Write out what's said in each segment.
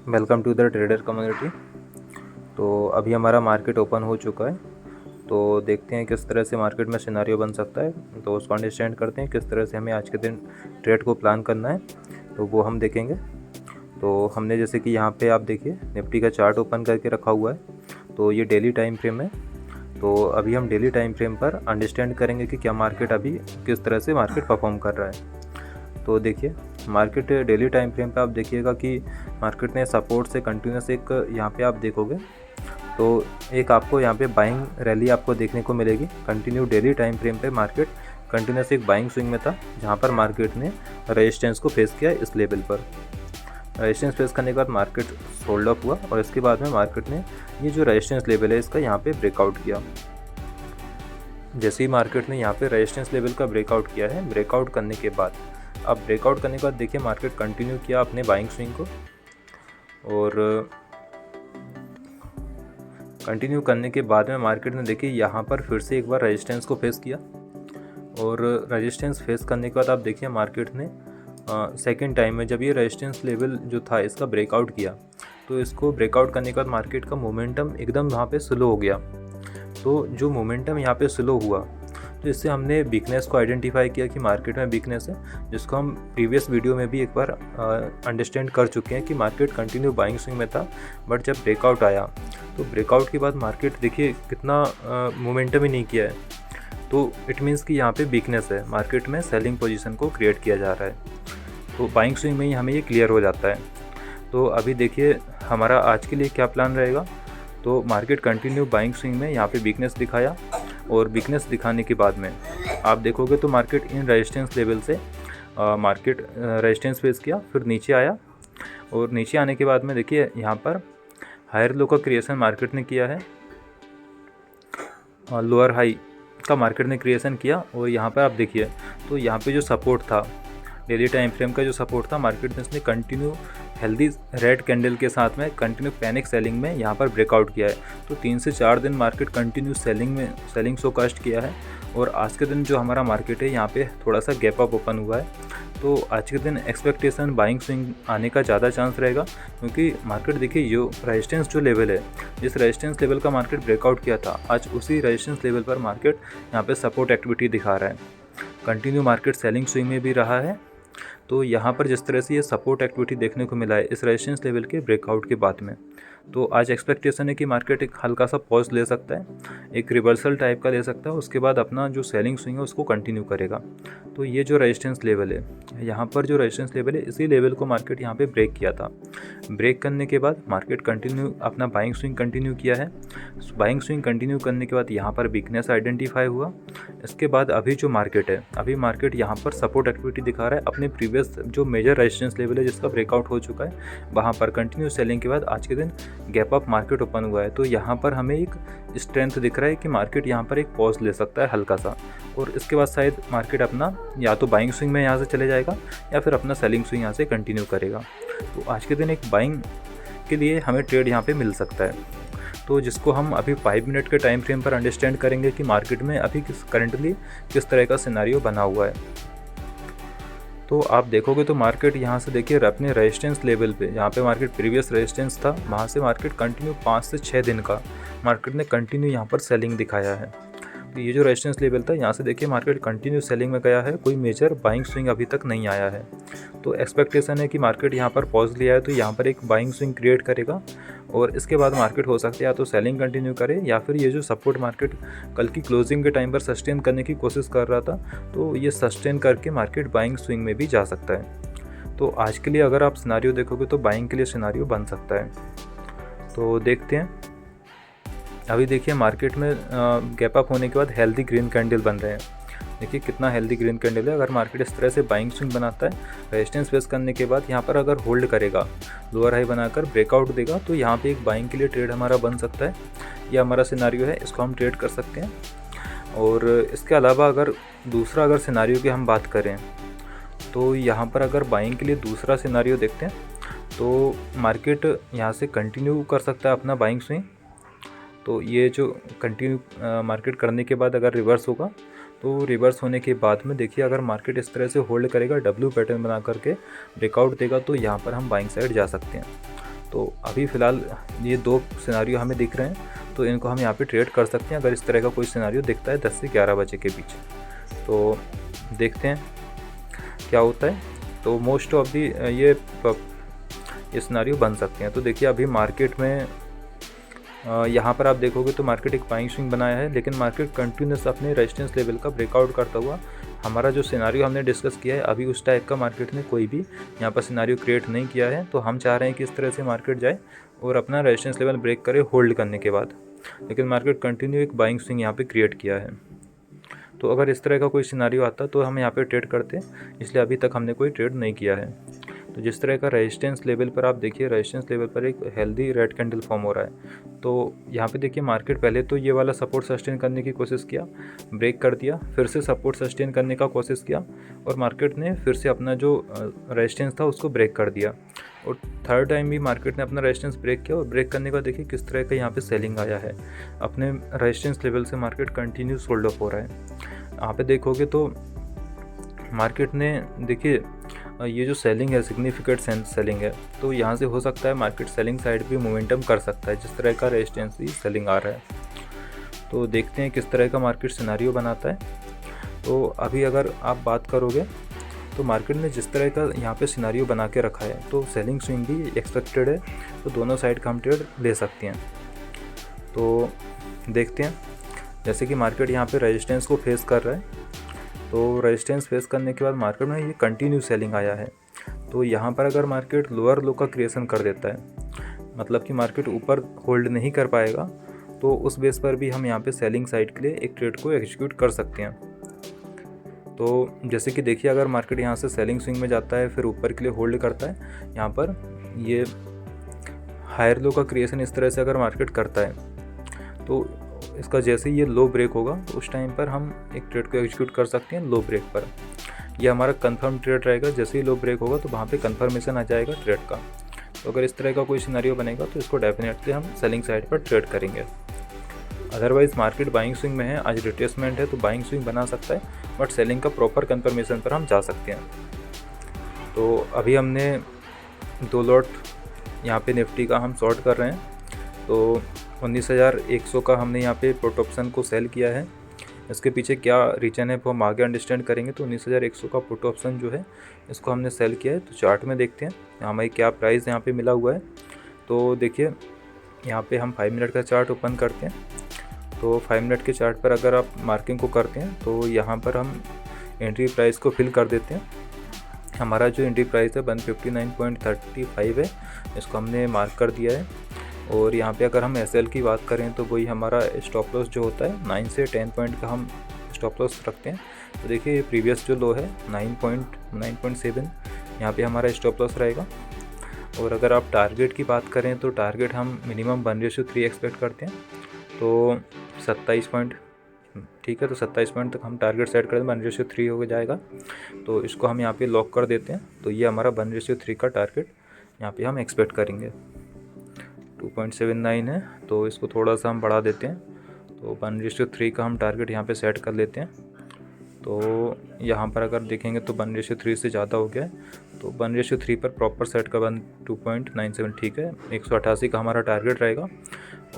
Welcome to the trader community. तो अभी हमारा मार्केट ओपन हो चुका है, तो देखते हैं किस तरह से मार्केट में सिनेरियो बन सकता है। तो उसको अंडरस्टैंड करते हैं किस तरह से हमें आज के दिन ट्रेड को प्लान करना है, तो वो हम देखेंगे। तो हमने जैसे कि यहाँ पे आप देखिए निफ्टी का चार्ट ओपन करके रखा हुआ है, तो ये डेली टाइम फ्रेम है। तो अभी हम डेली टाइम फ्रेम पर अंडरस्टैंड करेंगे कि क्या मार्केट अभी किस तरह से मार्केट परफॉर्म कर रहा है। तो देखिए मार्केट डेली टाइम फ्रेम पे आप देखिएगा कि मार्केट ने सपोर्ट से कंटिन्यूस एक यहाँ पे आप देखोगे तो एक आपको यहाँ पे बाइंग रैली आपको देखने को मिलेगी। कंटिन्यू डेली टाइम फ्रेम पे मार्केट कंटिन्यूस एक बाइंग स्विंग में था, जहाँ पर मार्केट ने रेजिस्टेंस को फेस किया इस लेवल पर। रेजिस्टेंस फेस करने के बाद मार्केट सोल्ड अप हुआ और इसके बाद में मार्केट ने ये जो रेजिस्टेंस लेवल है इसका यहाँ पे ब्रेकआउट किया। जैसे ही मार्केट ने यहाँ पे रेजिस्टेंस लेवल का ब्रेकआउट किया है, ब्रेकआउट करने के बाद अब ब्रेकआउट करने के बाद देखिए मार्केट कंटिन्यू किया अपने बाइंग स्विंग को, और कंटिन्यू करने के बाद में मार्केट ने देखिए यहाँ पर फिर से एक बार रेजिस्टेंस को फेस किया। और रेजिस्टेंस फेस करने के बाद आप देखिए मार्केट ने सेकेंड टाइम में जब ये रेजिस्टेंस लेवल जो था इसका ब्रेकआउट किया, तो इसको ब्रेकआउट करने के बाद मार्केट का मोमेंटम एकदम यहाँ पे स्लो हो गया। तो जो मोमेंटम यहाँ पे स्लो हुआ, तो इससे हमने वीकनेस को आइडेंटिफाई किया कि मार्केट में वीकनेस है, जिसको हम प्रीवियस वीडियो में भी एक बार अंडरस्टैंड कर चुके हैं कि मार्केट कंटिन्यू बाइंग स्विंग में था। बट जब ब्रेकआउट आया तो ब्रेकआउट के बाद मार्केट देखिए कितना मोमेंटम ही नहीं किया है, तो इट मीन्स कि यहाँ पे वीकनेस है, मार्केट में सेलिंग पोजीशन को क्रिएट किया जा रहा है। तो बाइंग स्विंग में ही हमें ये क्लियर हो जाता है। तो अभी देखिए हमारा आज के लिए क्या प्लान रहेगा। तो मार्केट कंटिन्यू बाइंग स्विंग में यहाँ पे वीकनेस दिखाया, और वीकनेस दिखाने के बाद में आप देखोगे तो मार्केट इन रेजिस्टेंस लेवल से मार्केट रेजिस्टेंस फेस किया, फिर नीचे आया, और नीचे आने के बाद में देखिए यहाँ पर हायर लो का क्रिएशन मार्केट ने किया है, लोअर हाई का मार्केट ने क्रिएशन किया। और यहाँ पर आप देखिए तो यहाँ पे जो सपोर्ट था डेली टाइम फ्रेम का, जो सपोर्ट था मार्केट ने इसने कंटिन्यू हेल्दी रेड कैंडल के साथ में कंटिन्यू पैनिक सेलिंग में यहाँ पर ब्रेकआउट किया है। तो 3 से 4 दिन market continue selling show cast किया है, और आज के दिन जो हमारा मार्केट है यहाँ पे थोड़ा सा गैप अप ओपन हुआ है। तो आज के दिन एक्सपेक्टेशन बाइंग स्विंग आने का ज़्यादा चांस रहेगा, क्योंकि मार्केट देखिए जो रेजिस्टेंस जो लेवल है, जिस रेजिस्टेंस लेवल का मार्केट ब्रेकआउट किया था, आज उसी रेजिस्टेंस लेवल पर मार्केट यहाँ पे सपोर्ट एक्टिविटी दिखा रहा है। कंटिन्यू मार्केट सेलिंग स्विंग में भी रहा है। तो यहाँ पर जिस तरह से ये सपोर्ट एक्टिविटी देखने को मिला है इस रेजिस्टेंस लेवल के ब्रेकआउट के बाद में, तो आज एक्सपेक्टेशन है कि मार्केट एक हल्का सा पॉज ले सकता है, एक रिवर्सल टाइप का ले सकता है, उसके बाद अपना जो सेलिंग स्विंग है उसको कंटिन्यू करेगा। तो ये जो रेजिस्टेंस लेवल है, यहाँ पर जो रेजिस्टेंस लेवल है, इसी लेवल को मार्केट यहाँ पे ब्रेक किया था। ब्रेक करने के बाद मार्केट कंटिन्यू अपना बाइंग स्विंग कंटिन्यू किया है। बाइंग स्विंग कंटिन्यू करने के बाद यहाँ पर वीकनेस आइडेंटिफाई हुआ। इसके बाद अभी जो मार्केट है, अभी मार्केट यहाँ पर सपोर्ट एक्टिविटी दिखा रहा है अपने प्रीवियस जो मेजर रेजिस्टेंस लेवल है जिसका ब्रेकआउट हो चुका है, वहाँ पर कंटिन्यू सेलिंग के बाद आज के दिन गैप अप मार्केट ओपन हुआ है। तो यहाँ पर हमें एक स्ट्रेंथ दिख रहा है कि मार्केट यहाँ पर एक पॉज ले सकता है हल्का सा, और इसके बाद शायद मार्केट अपना या तो बाइंग स्विंग में यहाँ से चले जाएगा या फिर अपना सेलिंग स्विंग यहाँ से कंटिन्यू करेगा। तो आज के दिन एक बाइंग के लिए हमें ट्रेड यहाँ पे मिल सकता है, तो जिसको हम अभी 5 मिनट के टाइम फ्रेम पर अंडरस्टैंड करेंगे कि मार्केट में अभी करंटली किस तरह का सिनेरियो बना हुआ है। तो आप देखोगे तो मार्केट यहाँ से देखिए अपने रेजिस्टेंस लेवल पे, यहाँ पे मार्केट प्रीवियस रेजिस्टेंस था, वहाँ से मार्केट कंटिन्यू 5 से 6 दिन का मार्केट ने कंटिन्यू यहाँ पर सेलिंग दिखाया है। तो ये जो रेजिस्टेंस लेवल था यहाँ से देखिए मार्केट कंटिन्यू सेलिंग में गया है, कोई मेजर बाइंग स्विंग अभी तक नहीं आया है। तो एक्सपेक्टेशन है कि मार्केट यहाँ पर पॉज लिया है तो यहाँ पर एक बाइंग स्विंग क्रिएट करेगा, और इसके बाद मार्केट हो सकता है या तो सेलिंग कंटिन्यू करे, या फिर ये जो सपोर्ट मार्केट कल की क्लोजिंग के टाइम पर सस्टेन करने की कोशिश कर रहा था, तो ये सस्टेन करके मार्केट बाइंग स्विंग में भी जा सकता है। तो आज के लिए अगर आप सिनेरियो देखोगे तो बाइंग के लिए सिनेरियो बन सकता है। तो देखते हैं, अभी देखिए मार्केट में गैप अप होने के बाद हेल्दी ग्रीन कैंडल बन रहे हैं। देखिए कितना हेल्दी ग्रीन कैंडल है। अगर मार्केट इस तरह से बाइंग स्विंग बनाता है, रेजिस्टेंस फेस करने के बाद यहाँ पर अगर होल्ड करेगा, लोअर हाई बनाकर ब्रेकआउट देगा, तो यहाँ पे एक बाइंग के लिए ट्रेड हमारा बन सकता है। ये हमारा सिनेरियो है, इसको हम ट्रेड कर सकते हैं। और इसके अलावा अगर दूसरा अगर सिनेरियो की हम बात करें, तो यहाँ पर अगर बाइंग के लिए दूसरा सिनेरियो देखते हैं, तो मार्केट यहाँ से कंटिन्यू कर सकता है अपना बाइंग स्विंग। तो ये जो कंटिन्यू मार्केट करने के बाद अगर रिवर्स होगा, तो रिवर्स होने के बाद में देखिए अगर मार्केट इस तरह से होल्ड करेगा, डब्ल्यू पैटर्न बना करके ब्रेकआउट देगा, तो यहाँ पर हम बाइंग साइड जा सकते हैं। तो अभी फ़िलहाल ये 2 सिनेरियो हमें दिख रहे हैं, तो इनको हम यहाँ पे ट्रेड कर सकते हैं अगर इस तरह का कोई सिनेरियो दिखता है 10 से 11 बजे के बीच। तो देखते हैं क्या होता है। तो मोस्ट ऑफ दी ये सिनेरियो बन सकते हैं। तो देखिए अभी मार्केट में यहाँ पर आप देखोगे तो मार्केट एक बाइंग स्विंग बनाया है, लेकिन मार्केट कंटिन्यूस अपने रेजिस्टेंस लेवल का ब्रेकआउट करता हुआ, हमारा जो सिनेरियो हमने डिस्कस किया है अभी उस टाइप का मार्केट ने कोई भी यहाँ पर सिनेरियो क्रिएट नहीं किया है। तो हम चाह रहे हैं कि इस तरह से मार्केट जाए और अपना रेजिस्टेंस लेवल ब्रेक करे होल्ड करने के बाद, लेकिन मार्केट कंटिन्यू एक बाइंग स्विंग यहाँ पे क्रिएट किया है। तो अगर इस तरह का कोई सिनेरियो आता तो हम यहाँ पे ट्रेड करते, इसलिए अभी तक हमने कोई ट्रेड नहीं किया है। तो जिस तरह का रेजिस्टेंस लेवल पर आप देखिए, रेजिस्टेंस लेवल पर एक हेल्दी रेड कैंडल फॉर्म हो रहा है। तो यहाँ पे देखिए मार्केट पहले तो ये वाला सपोर्ट सस्टेन करने की कोशिश किया, ब्रेक कर दिया, फिर से सपोर्ट सस्टेन करने का कोशिश किया और मार्केट ने फिर से अपना जो रेजिस्टेंस था उसको ब्रेक कर दिया, और थर्ड टाइम भी मार्केट ने अपना रेजिस्टेंस ब्रेक किया और ब्रेक करने का देखिए किस तरह का यहाँ पे सेलिंग आया है। अपने रेजिस्टेंस लेवल से मार्केट कंटिन्यू सोल्ड अप हो रहा है। यहाँ पे देखोगे तो मार्केट ने देखिए ये जो सेलिंग है सिग्निफिकेंट सेलिंग है, तो यहाँ से हो सकता है मार्केट सेलिंग साइड भी मोमेंटम कर सकता है, जिस तरह का रेजिस्टेंस भी सेलिंग आ रहा है। तो देखते हैं किस तरह का मार्केट सिनेरियो बनाता है। तो अभी अगर आप बात करोगे तो मार्केट ने जिस तरह का यहाँ पे सिनेरियो बना के रखा है, तो सेलिंग स्विंग भी एक्सपेक्टेड है, तो दोनों साइड का हम ट्रेड ले सकते हैं। तो देखते हैं, जैसे कि मार्केट यहाँ पे रेजिस्टेंस को फेस कर रहा है, तो रेजिस्टेंस फेस करने के बाद मार्केट में ये कंटिन्यू सेलिंग आया है। तो यहाँ पर अगर मार्केट लोअर लो का क्रिएशन कर देता है, मतलब कि मार्केट ऊपर होल्ड नहीं कर पाएगा, तो उस बेस पर भी हम यहाँ पे सेलिंग साइड के लिए एक ट्रेड को एग्जीक्यूट कर सकते हैं। तो जैसे कि देखिए अगर मार्केट यहाँ से सेलिंग स्विंग में जाता है, फिर ऊपर के लिए होल्ड करता है, यहाँ पर ये हायर लो का क्रिएशन इस तरह से अगर मार्केट करता है, तो इसका जैसे ही ये लो ब्रेक होगा तो उस टाइम पर हम एक ट्रेड को एग्जीक्यूट कर सकते हैं लो ब्रेक पर। यह हमारा कंफर्म ट्रेड रहेगा, जैसे ही लो ब्रेक होगा तो वहाँ पे कंफर्मेशन आ जाएगा ट्रेड का। तो अगर इस तरह का कोई सिनेरियो बनेगा तो इसको डेफिनेटली हम सेलिंग साइड पर ट्रेड करेंगे। अदरवाइज़ मार्केट बाइंग स्विंग में है, आज रिट्रेसमेंट है तो बाइंग स्विंग बना सकता है, बट सेलिंग का प्रॉपर कंफर्मेशन पर हम जा सकते हैं। तो अभी हमने 2 लॉट यहाँ पे निफ्टी का हम शॉर्ट कर रहे हैं, तो 19,100 का हमने यहाँ पे पुट ऑप्शन को सेल किया है। इसके पीछे क्या रीजन है वो हम आगे अंडरस्टैंड करेंगे। तो 19,100 का पुट ऑप्शन जो है इसको हमने सेल किया है। तो चार्ट में देखते हैं हमें क्या प्राइस यहाँ पे मिला हुआ है। तो देखिए यहाँ पे हम 5 मिनट का चार्ट ओपन करते हैं। तो 5 मिनट के चार्ट पर अगर आप मार्किंग को करते हैं तो यहाँ पर हम एंट्री प्राइस को फिल कर देते हैं। हमारा जो एंट्री प्राइस है 159.35 है, इसको हमने मार्क कर दिया है। और यहाँ पे अगर हम एसएल की बात करें तो वही हमारा स्टॉप लॉस जो होता है 9 से 10 पॉइंट का हम स्टॉप लॉस रखते हैं। तो देखिए प्रीवियस जो लो है 9.7 यहाँ पे हमारा स्टॉप लॉस रहेगा। और अगर आप टारगेट की बात करें तो टारगेट हम मिनिमम 1:3 एक्सपेक्ट करते हैं। तो 27 पॉइंट, ठीक है, तो 27 पॉइंट तक हम टारगेट सेट कर दें, 1:3 हो जाएगा। तो इसको हम यहाँ पे लॉक कर देते हैं। तो ये हमारा 1:3 का टारगेट यहाँ पे हम एक्सपेक्ट करेंगे। 2.79 है, तो इसको थोड़ा सा हम बढ़ा देते हैं। तो 1:3 का हम टारगेट यहाँ पे सेट कर लेते हैं। तो यहाँ पर अगर देखेंगे तो 1:3 से ज़्यादा हो गया है, तो 1:3 पर प्रॉपर सेट का 2.97, ठीक है, 188 का हमारा टारगेट रहेगा।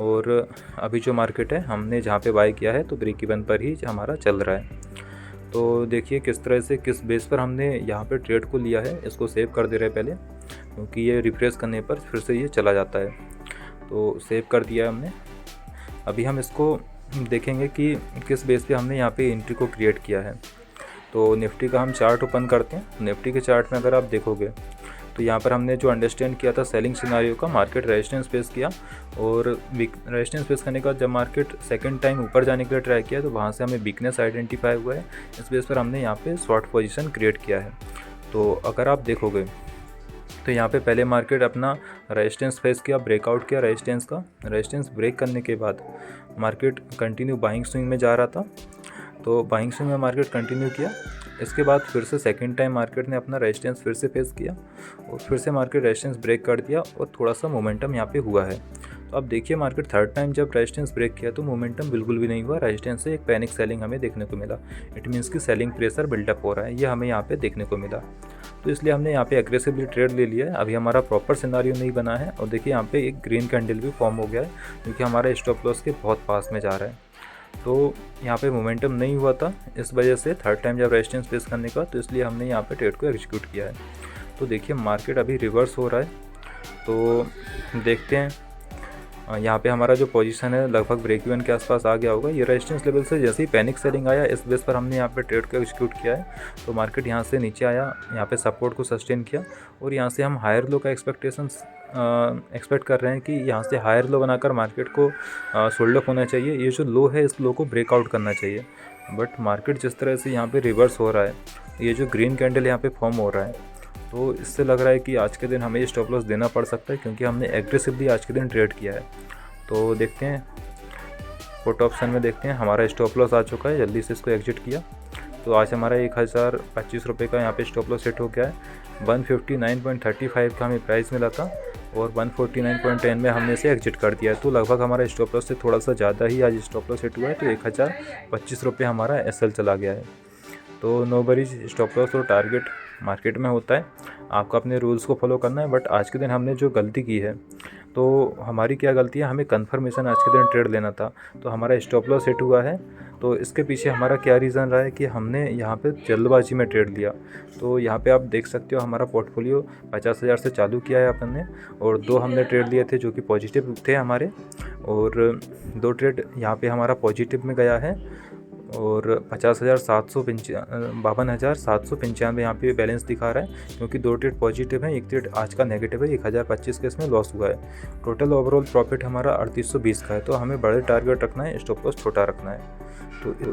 और अभी जो मार्केट है हमने जहाँ पे बाय किया है तो ब्रेक इवन पर ही हमारा चल रहा है। तो देखिए किस तरह से किस बेस पर हमने यहाँ पे ट्रेड को लिया है। इसको सेव कर दे रहे हैं पहले, क्योंकि ये रिफ्रेश करने पर फिर से ये चला जाता है। तो सेव कर दिया है हमने। अभी हम इसको देखेंगे कि किस बेस पे हमने यहाँ पे एंट्री को क्रिएट किया है। तो निफ्टी का हम चार्ट ओपन करते हैं। निफ्टी के चार्ट में अगर आप देखोगे तो यहाँ पर हमने जो अंडरस्टैंड किया था सेलिंग सिनेरियो का, मार्केट रेजिस्टेंस फेस किया और रेजिस्टेंस फेस करने के बाद जब मार्केट सेकंड टाइम ऊपर जाने के लिए ट्राई किया तो वहाँ से हमें वीकनेस आइडेंटिफाई हुआ है। इस बेस पर हमने यहाँ पे शॉर्ट पोजीशन क्रिएट किया है। तो अगर आप देखोगे तो यहाँ पे पहले मार्केट अपना रेजिस्टेंस फेस किया, ब्रेकआउट किया रेजिस्टेंस का। रेजिस्टेंस ब्रेक करने के बाद मार्केट कंटिन्यू बाइंग स्विंग में जा रहा था, तो बाइंग स्विंग में मार्केट कंटिन्यू किया। इसके बाद फिर से सेकंड टाइम मार्केट ने अपना रेजिस्टेंस फिर से फेस किया और फिर से मार्केट रेजिस्टेंस ब्रेक कर दिया और थोड़ा सा मोमेंटम यहाँ पे हुआ है। तो अब देखिए मार्केट थर्ड टाइम जब रेजिस्टेंस ब्रेक किया तो मोमेंटम बिल्कुल भी नहीं हुआ। रेजिस्टेंस से एक पैनिक सेलिंग हमें देखने को मिला। इट मीन्स कि सेलिंग प्रेशर बिल्डअप हो रहा है, ये हमें यहाँ पे देखने को मिला। तो इसलिए हमने यहाँ पे एग्रेसिवली ट्रेड ले लिया है। अभी हमारा प्रॉपर सिनारियो नहीं बना है और देखिए यहाँ पे एक ग्रीन कैंडल भी फॉर्म हो गया है क्योंकि हमारा स्टॉप लॉस के बहुत पास में जा रहा है। तो यहाँ पे मोमेंटम नहीं हुआ था, इस वजह से थर्ड टाइम जब रेजिस्टेंस फेस करने का, तो इसलिए हमने यहाँ पे ट्रेड को एग्जीक्यूट किया है। तो देखिए मार्केट अभी रिवर्स हो रहा है, तो देखते हैं। यहाँ पे हमारा जो पोजीशन है लगभग ब्रेक इवन के आसपास आ गया होगा। ये रेजिस्टेंस लेवल से जैसे ही पैनिक सेलिंग आया, इस बेस पर हमने यहाँ पे ट्रेड को एग्जीक्यूट किया है। तो मार्केट यहाँ से नीचे आया, यहाँ पे सपोर्ट को सस्टेन किया और यहाँ से हम हायर लो का एक्सपेक्ट कर रहे हैं कि यहाँ से हायर लो बनाकर मार्केट को सोल्ड अप होना चाहिए। ये जो लो है इस लो को ब्रेकआउट करना चाहिए, बट मार्केट जिस तरह से यहाँ पे रिवर्स हो रहा है, ये जो ग्रीन कैंडल यहाँ पे फॉर्म हो रहा है, तो इससे लग रहा है कि आज के दिन हमें स्टॉप लॉस देना पड़ सकता है क्योंकि हमने एग्रेसिवली आज के दिन ट्रेड किया है। तो देखते हैं, पुट ऑप्शन में देखते हैं, हमारा स्टॉप लॉस आ चुका है, जल्दी से इसको एग्जिट किया। तो आज हमारा 1025 रुपये का यहाँ पे स्टॉप लॉस सेट हो गया है। 159.35 का हमें प्राइस मिला था और 149.10 में हमने इसे एग्जिट कर दिया है। तो लगभग हमारा स्टॉप लॉस से थोड़ा सा ज़्यादा ही आज स्टॉप लॉस सेट हुआ है, तो 1025 रुपये हमारा SL चला गया है। तो नो वरीज, स्टॉप लॉस और टारगेट मार्केट में होता है, आपको अपने रूल्स को फॉलो करना है। बट आज के दिन हमने जो गलती की है, तो हमारी क्या गलती है, हमें कंफर्मेशन आज के दिन ट्रेड लेना था, तो हमारा स्टॉप लॉस सेट हुआ है। तो इसके पीछे हमारा क्या रीज़न रहा है कि हमने यहाँ पे जल्दबाजी में ट्रेड लिया। तो यहाँ पे आप देख सकते हो हमारा पोर्टफोलियो 50,000 से चालू किया है अपन ने, और 2 हमने ट्रेड लिए थे जो कि पॉजिटिव थे हमारे, और 2 ट्रेड यहाँ पे हमारा पॉजिटिव में गया है और 52,795 यहाँ पे बैलेंस दिखा रहा है क्योंकि 2 ट्रेड पॉजिटिव है, 1 ट्रेड आज का नेगेटिव है, 1025 का इसमें लॉस हुआ है। टोटल ओवरऑल प्रॉफिट हमारा 3820 का है। तो हमें बड़े टारगेट रखना है, स्टॉप लॉस छोटा रखना है। तो